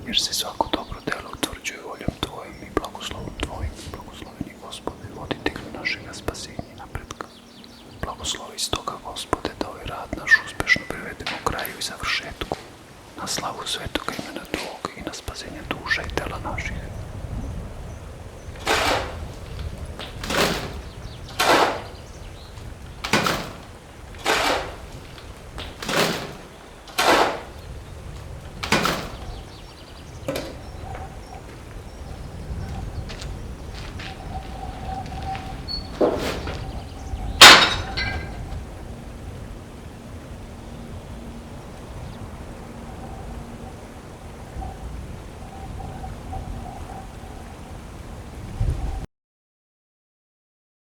jer se svako dobro delo utvrđuje voljom Tvojom i blagoslovom Tvojim. Blagosloveni Gospode, voditelju našega spasenja i napretka. Blagoslovi stoga, Gospode, da ovaj rad naš uspešno privedemo kraju i završetku, na slavu svetoga imena Tvoga i na spasenje duša i tela naših.